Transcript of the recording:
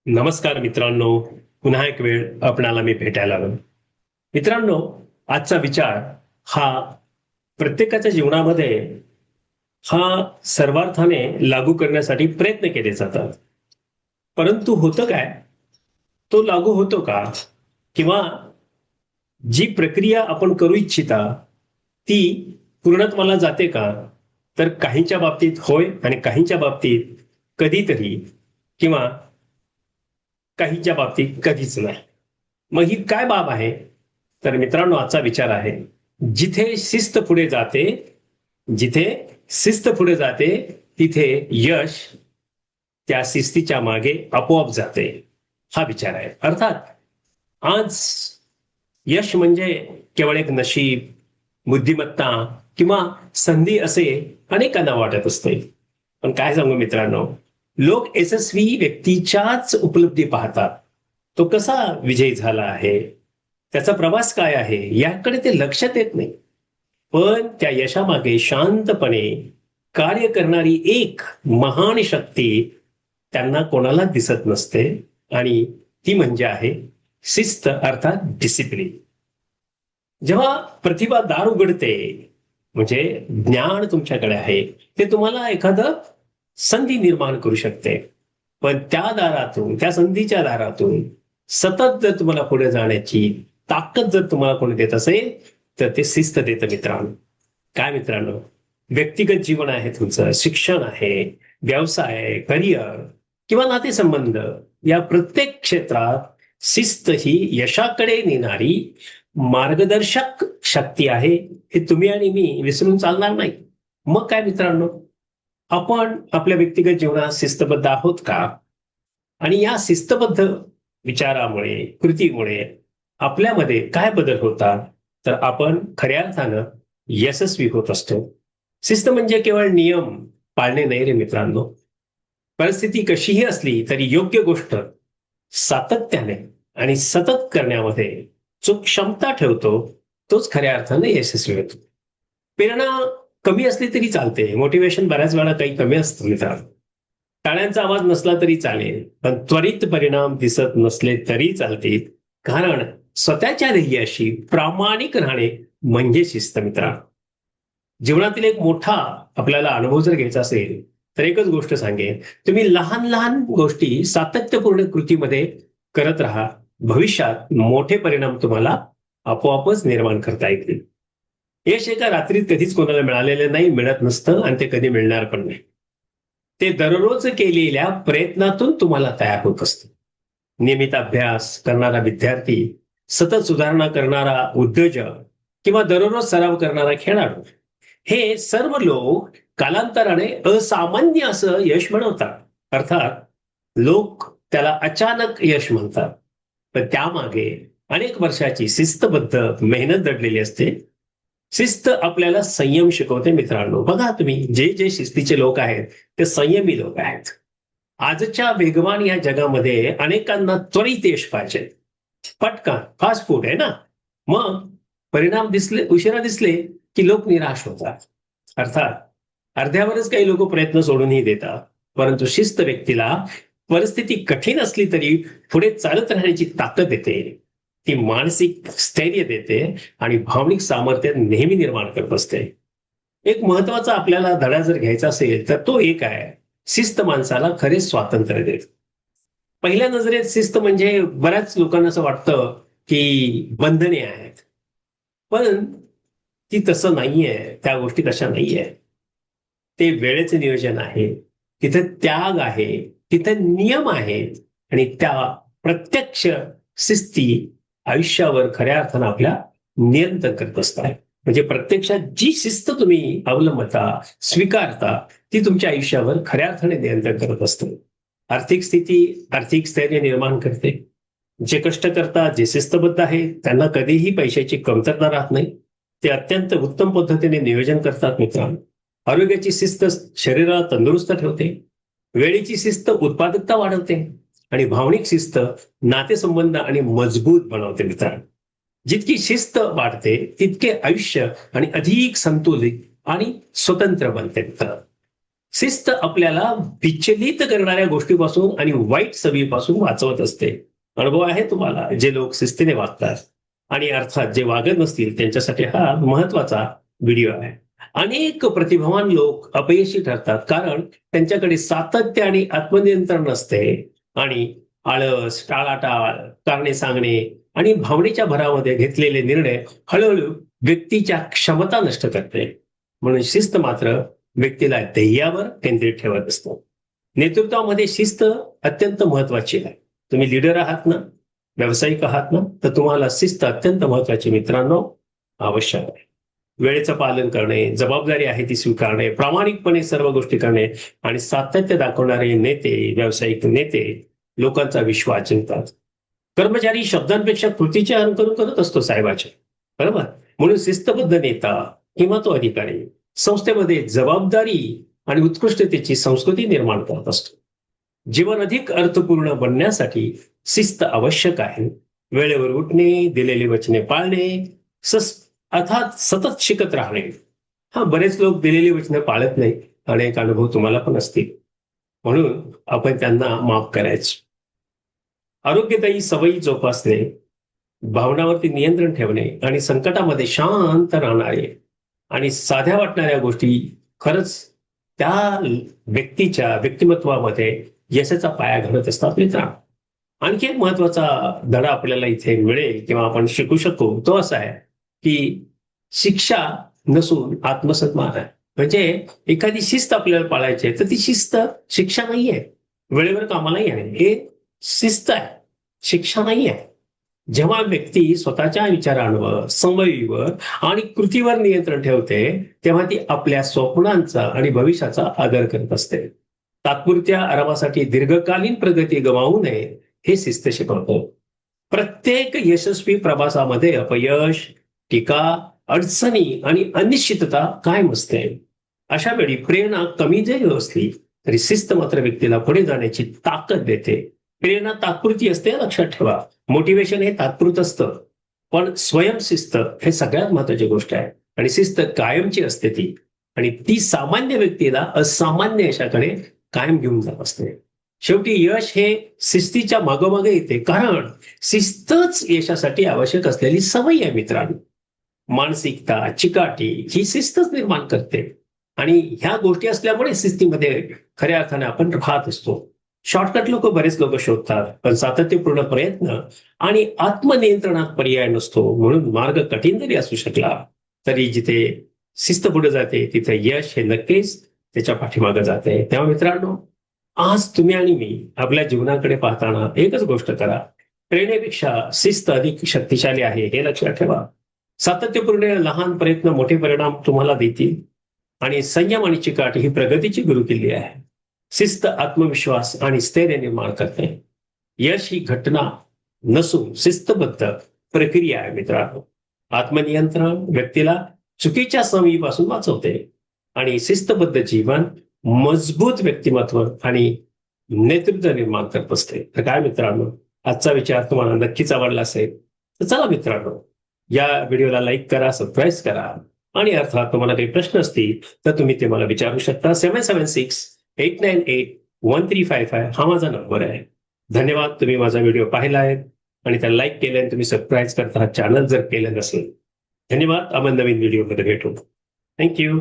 नमस्कार मित्रांनो, पुन्हा एक वेळ आपणाला मी भेटायला आलो. मित्रांनो, आजचा विचार हा प्रत्येकाच्या जीवनामध्ये हा सर्वार्थाने लागू करण्यासाठी प्रयत्न केले जातात. परंतु होतं काय? तो लागू होतो का? किंवा जी प्रक्रिया आपण करू इच्छिता ती पूर्णत्वाला जाते का? तर काहींच्या बाबतीत होय आणि काहींच्या बाबतीत कधीतरी किंवा काहींच्या बाबतीत कधीच नाही. मग ही काय बाब आहे? तर मित्रांनो, आजचा विचार आहे, जिथे शिस्त पुढे जाते, जिथे शिस्त पुढे जाते, तिथे यश त्या शिस्तीच्या मागे आपोआप जाते. हा विचार आहे. अर्थात आज यश म्हणजे केवळ एक नशीब, बुद्धिमत्ता किंवा संधी असे अनेकांना वाटत असते. पण काय सांगू मित्रांनो, लोक यशस्वी व्यक्तीच्याच उपलब्धी पाहतात. तो कसा विजयी झाला आहे, त्याचा प्रवास काय आहे, याकडे ते लक्षात येत नाही. पण त्या यशामागे शांतपणे कार्य करणारी एक महान शक्ती त्यांना कोणाला दिसत नसते, आणि ती म्हणजे आहे शिस्त, अर्थात डिसिप्लिन. जेव्हा प्रतिभा दार उघडते, म्हणजे ज्ञान तुमच्याकडे आहे, ते तुम्हाला एखादं संधी निर्माण करू शकते. पण त्या दारातून, त्या संधीच्या दारातून सतत जर तुम्हाला पुढे जाण्याची ताकद जर तुम्हाला कोणी देत असेल, तर ते शिस्त देतं मित्रांनो. काय मित्रांनो, व्यक्तिगत जीवन आहे, तुमचं शिक्षण आहे, व्यवसाय आहे, करिअर किंवा नातेसंबंध, या प्रत्येक क्षेत्रात शिस्त ही यशाकडे नेणारी मार्गदर्शक शक्ती आहे. हे तुम्ही आणि मी विसरून चालणार नाही. मग काय मित्रांनो, आपण आपल्या व्यक्तिगत जीवनात शिस्तबद्ध आहोत का? आणि या शिस्तबद्ध विचारामुळे, कृतीमुळे आपल्यामध्ये काय बदल होतात? तर आपण खऱ्या अर्थानं यशस्वी होत असतो. शिस्त म्हणजे केवळ नियम पाळणे नाही रे मित्रांनो. परिस्थिती कशीही असली तरी योग्य गोष्ट सातत्याने आणि सतत करण्यामध्ये जो क्षमता ठेवतो, तोच खऱ्या अर्थाने यशस्वी होतो. प्रेरणा कमी असली तरी चालते, मोटिवेशन बऱ्याच वेळा काही कमी असतं मित्रांनो. टाळ्यांचा आवाज नसला तरी चालेल, पण त्वरित परिणाम दिसत नसले तरी चालतील. कारण स्वतःच्या ध्येयाशी प्रामाणिक राहणे म्हणजे शिस्त मित्रांनो. जीवनातील एक मोठा आपल्याला अनुभव जर घ्यायचा असेल, तर एकच गोष्ट सांगेन, तुम्ही लहान लहान गोष्टी सातत्यपूर्ण कृतीमध्ये करत राहा. भविष्यात मोठे परिणाम तुम्हाला आपोआपच निर्माण करता येतील. यश एका रात्रीत कधीच कोणाला मिळालेलं नाही, मिळत नसतं, आणि ते कधी मिळणार पण नाही. ते दररोज केलेल्या प्रयत्नातून तुम्हाला तयार होत असतं. नियमित अभ्यास करणारा विद्यार्थी, सतत सुधारणा करणारा उद्योजक किंवा दररोज सराव करणारा खेळाडू, हे सर्व लोक कालांतराने असामान्य असं यश मिळवतात. अर्थात लोक त्याला अचानक यश म्हणतात, पण त्यामागे अनेक वर्षाची शिस्तबद्ध मेहनत दडलेली असते. शिस्त आपल्याला संयम शिकवते मित्रांनो. बघा तुम्ही, जे जे शिस्तीचे लोक आहेत ते संयमी लोक आहेत. आजच्या वेगवान या जगामध्ये अनेकांना त्वरित यश पाहिजे, पटकन, फास्ट फूड आहे ना. मग परिणाम दिसले, उशिरा दिसले की लोक निराश होतात. अर्थात अर्ध्यावरच काही लोक प्रयत्न सोडूनही देतात. परंतु शिस्त व्यक्तीला परिस्थिती कठीण असली तरी पुढे चालत राहण्याची ताकद देते, ती मानसिक स्थैर्य देते आणि भावनिक सामर्थ्य नेहमी निर्माण करत असते. एक महत्वाचा आपल्याला धडा जर घ्यायचा असेल तर तो एक आहे, शिस्त माणसाला खरे स्वातंत्र्य देते. पहिल्या नजरेत शिस्त म्हणजे बऱ्याच लोकांना असं वाटतं की बंधने आहेत, पण ती तसं नाहीये. त्या गोष्टी तशा नाहीये. ते वेळेचे नियोजन आहे, तिथे त्याग आहे, तिथे नियम आहेत, आणि त्या प्रत्यक्ष शिस्ती आयुष्यावर खऱ्या अर्थानं आपल्या नियंत्रण करत असतात. म्हणजे प्रत्यक्षात जी शिस्त तुम्ही अवलंबता, स्वीकारता, ती तुमच्या आयुष्यावर खऱ्या अर्थाने नियंत्रण करत असते. आर्थिक स्थिती आर्थिक स्थैर्य निर्माण करते. जे कष्ट करतात, जे शिस्तबद्ध आहेत, त्यांना कधीही पैशाची कमतरता राहत नाही. ते अत्यंत उत्तम पद्धतीने नियोजन करतात मित्रांनो. आरोग्याची शिस्त शरीराला तंदुरुस्त ठेवते. वेळेची शिस्त उत्पादकता वाढवते. आणि भावनिक शिस्त नातेसंबंध आणि मजबूत बनवते मित्रांनो. जितकी शिस्त वाढते तितके आयुष्य आणि अधिक संतुलित आणि स्वतंत्र बनते मित्रांनो. शिस्त आपल्याला विचलित करणाऱ्या गोष्टीपासून आणि वाईट सवयीपासून वाचवत असते. अनुभव आहे तुम्हाला, जे लोक शिस्तीने वागतात आणि अर्थात जे वागत नसतील त्यांच्यासाठी हा महत्वाचा व्हिडिओ आहे. अनेक प्रतिभावान लोक अपयशी ठरतात कारण त्यांच्याकडे सातत्य आणि आत्मनियंत्रण नसते आणि आळस, टाळाटाळ, कारणे सांगणे आणि भावनेच्या भरामध्ये घेतलेले निर्णय हळूहळू व्यक्तीच्या क्षमता नष्ट करते. म्हणून शिस्त मात्र व्यक्तीला ध्येयावर केंद्रित ठेवत असतो. नेतृत्वामध्ये शिस्त अत्यंत महत्वाची आहे. तुम्ही लीडर आहात ना, व्यावसायिक आहात ना, तर तुम्हाला शिस्त अत्यंत महत्वाची मित्रांनो आवश्यक आहे. वेळेचं पालन करणे, जबाबदारी आहे ती स्वीकारणे, प्रामाणिकपणे सर्व गोष्टी करणे आणि सातत्य दाखवणारे नेते, व्यावसायिक नेते लोकांचा विश्वास जिंकतात. कर्मचारी शब्दांपेक्षा कृतीचे अनुकरण करत असतो साहेबाचे, बरोबर. म्हणून शिस्तबद्ध नेता किंवा तो अधिकारी संस्थेमध्ये जबाबदारी आणि उत्कृष्टतेची संस्कृती निर्माण करत असतो. जीवन अधिक अर्थपूर्ण बनण्यासाठी शिस्त आवश्यक आहे. वेळेवर उठणे, दिलेली वचने पाळणे, अर्थात सतत शिकत राहणे. हा, बरेच लोक दिलेली वचने पाळत नाही. अनेक अनुभव तुम्हाला पण असतील, म्हणून आपण त्यांना माफ करायचं. आरोग्यदायी सवयी जोपासणे, भावनावरती नियंत्रण ठेवणे आणि संकटामध्ये शांत राहणारे आणि साध्या वाटणाऱ्या गोष्टी खरंच त्या व्यक्तीच्या व्यक्तिमत्वामध्ये यशाचा पाया घडत असतात मित्रांनो. आणखी एक महत्वाचा धडा आपल्याला इथे मिळेल किंवा आपण शिकू शकू तो असा आहे की शिक्षा नसून आत्मसन्मान आहे. म्हणजे एखादी शिस्त आपल्याला पाळायची आहे तर ती शिस्त शिक्षा नाहीये. वेळेवर कामाला येणे हे शिस्त आहे, शिक्षा नाहीये. जेव्हा व्यक्ती स्वतःच्या विचारांवर, सवयीवर आणि कृतीवर नियंत्रण ठेवते तेव्हा ती आपल्या स्वप्नांचा आणि भविष्याचा आदर करत असते. तात्पुरत्या आरामासाठी दीर्घकालीन प्रगती गमावू नये हे शिस्त शिकवतो. प्रत्येक यशस्वी प्रवासामध्ये अपयश, टीका, अडचणी आणि अनिश्चितता कायम असते. अशा वेळी प्रेरणा कमी जरी असली तरी शिस्त मात्र व्यक्तीला पुढे जाण्याची ताकद देते. प्रेरणा तात्पुरती असते, लक्षात ठेवा. मोटिवेशन हे तात्पुरतं असतं, पण स्वयंशिस्त हे सगळ्यात महत्वाची गोष्ट आहे आणि शिस्त कायमची असते ती, आणि ती सामान्य व्यक्तीला असामान्य यशाकडे कायम घेऊन जात असते. शेवटी यश हे शिस्तीच्या मागोमागे येते, कारण शिस्तच यशासाठी आवश्यक असलेली सवय आहे मित्रांनो. मानसिकता, चिकाटी ही शिस्तच निर्माण करते आणि ह्या गोष्टी असल्यामुळे शिस्तीमध्ये खऱ्या अर्थाने आपण राहत असतो. शॉर्टकट बरेच लोक शोधतात, पण सातत्यपूर्ण प्रयत्न आणि आत्मनियंत्रणात पर्याय नसतो. म्हणून मार्ग कठीण जरी असू शकला तरी जिथे शिस्त पुढे जाते तिथे यश हे नक्कीच त्याच्या पाठीमागे जाते. तेव्हा मित्रांनो, आज तुम्ही आणि मी आपल्या जीवनाकडे पाहताना एकच गोष्ट करा, प्रेरणेपेक्षा शिस्त अधिक शक्तिशाली आहे हे लक्षात ठेवा. सातत्यपूर्ण लहान प्रयत्न मोठे परिणाम तुम्हाला देतील आणि संयम आणि चिकाटी ही प्रगतीची गुरुकिल्ली आहे. शिस्त आत्मविश्वास आणि स्थैर्य निर्माण करते. यश ही घटना नसून शिस्तबद्ध प्रक्रिया आहे मित्रांनो. आत्मनियंत्रण व्यक्तीला चुकीच्या सवयीपासून वाचवते आणि शिस्तबद्ध जीवन मजबूत व्यक्तिमत्व आणि नेतृत्व निर्माण करत असते. तर काय मित्रांनो, आजचा विचार तुम्हाला नक्कीच आवडला असेल तर चला मित्रांनो, या व्हिडिओला लाईक करा, सबस्क्राईब करा आणि अर्थात तुम्हाला काही प्रश्न असतील तर तुम्ही ते मला विचारू शकता. 776-898-1355 हा माझा नंबर आहे. धन्यवाद, तुम्ही माझा व्हिडिओ पाहिला आहे आणि त्याला लाईक केलं आणि तुम्ही सबस्क्राईब करता चॅनल जर केलं नसेल. धन्यवाद. आपण नवीन व्हिडिओमध्ये भेटू. थँक्यू.